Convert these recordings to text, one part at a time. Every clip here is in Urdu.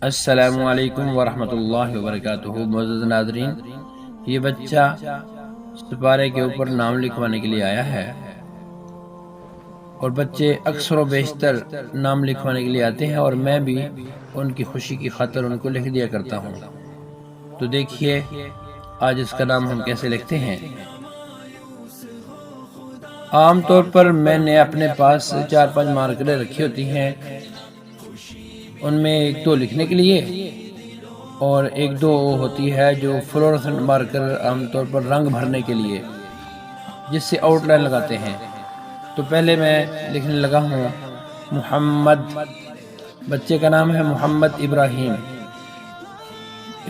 السلام علیکم ورحمۃ اللہ وبرکاتہ۔ معزز ناظرین، یہ بچہ سپارے کے اوپر نام لکھوانے کے لیے آیا ہے، اور بچے اکثر و بیشتر نام لکھوانے کے لیے آتے ہیں، اور میں بھی ان کی خوشی کی خاطر ان کو لکھ دیا کرتا ہوں۔ تو دیکھیے آج اس کا نام ہم کیسے لکھتے ہیں۔ عام طور پر میں نے اپنے پاس 4-5 مارکریں رکھی ہوتی ہیں، ان میں ایک دو لکھنے کے لیے اور ایک دو ہوتی ہے جو فلورسنٹ مارکر عام طور پر رنگ بھرنے کے لیے، جس سے آؤٹ لائن لگاتے ہیں۔ تو پہلے میں لکھنے لگا ہوں محمد، بچے کا نام ہے محمد ابراہیم۔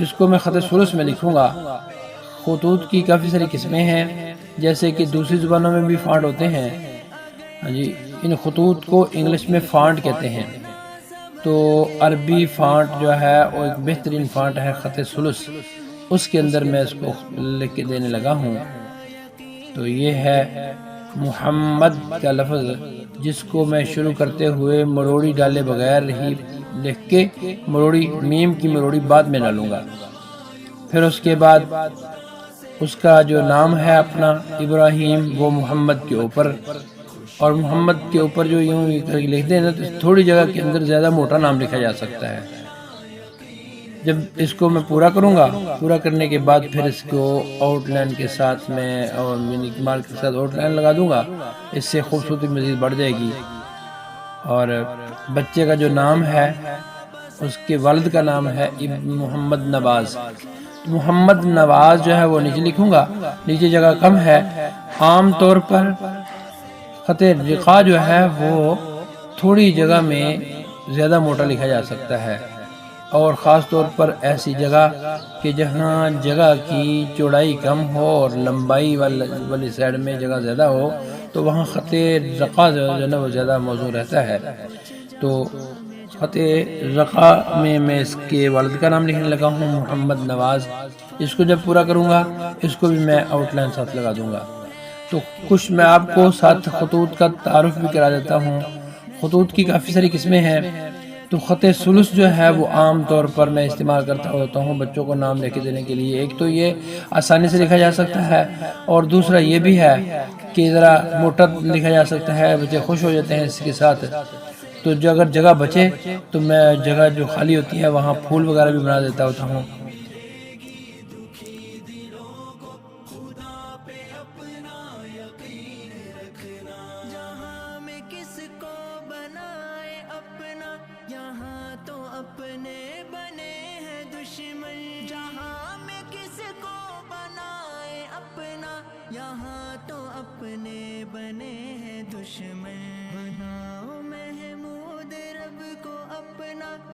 اس کو میں خط ثلث میں لکھوں گا۔ خطوط کی کافی ساری قسمیں ہیں، جیسے کہ دوسری زبانوں میں بھی فانٹ ہوتے ہیں، جی ان خطوط کو انگلش میں فانٹ کہتے ہیں۔ تو عربی فانٹ جو ہے وہ ایک بہترین فانٹ ہے خط ثلث، اس کے اندر میں اس کو لکھ کے دینے لگا ہوں۔ تو یہ ہے محمد کا لفظ، جس کو میں شروع کرتے ہوئے مروڑی ڈالے بغیر ہی لکھ کے مروڑی میم کی مروڑی بعد میں ڈالوں گا۔ پھر اس کے بعد اس کا جو نام ہے اپنا ابراہیم، وہ محمد کے اوپر، اور محمد کے اوپر جو یوں لکھتے ہیں نا، تو تھوڑی جگہ کے اندر زیادہ موٹا نام لکھا جا سکتا ہے۔ جب اس کو میں پورا کروں گا، پورا کرنے کے بعد پھر اس کو آؤٹ لائن کے ساتھ میں اور مارک کے ساتھ آؤٹ لائن لگا دوں گا، اس سے خوبصورتی مزید بڑھ جائے گی۔ اور بچے کا جو نام ہے، اس کے والد کا نام ہے محمد نواز۔ محمد نواز جو ہے وہ نیچے لکھوں گا، نیچے جگہ کم ہے۔ عام طور پر خط رقاع جو ہے وہ تھوڑی جگہ میں زیادہ موٹا لکھا جا سکتا ہے، اور خاص طور پر ایسی جگہ کہ جہاں جگہ کی چوڑائی کم ہو اور لمبائی والی سائڈ میں جگہ زیادہ ہو، تو وہاں خط رقاع جو ہے وہ زیادہ موزوں رہتا ہے۔ تو خط رقاع میں اس کے والد کا نام لکھنے لگا ہوں محمد نواز۔ اس کو جب پورا کروں گا، اس کو بھی میں آؤٹ لائن ساتھ لگا دوں گا۔ تو کچھ میں آپ کو ساتھ خطوط کا تعارف بھی کرا دیتا ہوں۔ خطوط کی کافی ساری قسمیں ہیں۔ تو خط ثلث جو ہے وہ عام طور پر میں استعمال کرتا ہوتا ہوں بچوں کو نام لکھ دینے کے لیے۔ ایک تو یہ آسانی سے لکھا جا سکتا ہے، اور دوسرا یہ بھی ہے کہ ذرا موٹا لکھا جا سکتا ہے، بچے خوش ہو جاتے ہیں اس کے ساتھ۔ تو جو اگر جگہ بچے تو میں جگہ جو خالی ہوتی ہے وہاں پھول وغیرہ بھی بنا دیتا ہوتا ہوں۔ یہاں تو اپنے بنے ہیں دشمن، جہاں میں کس کو بنائے اپنا، یہاں تو اپنے بنے ہیں دشمن۔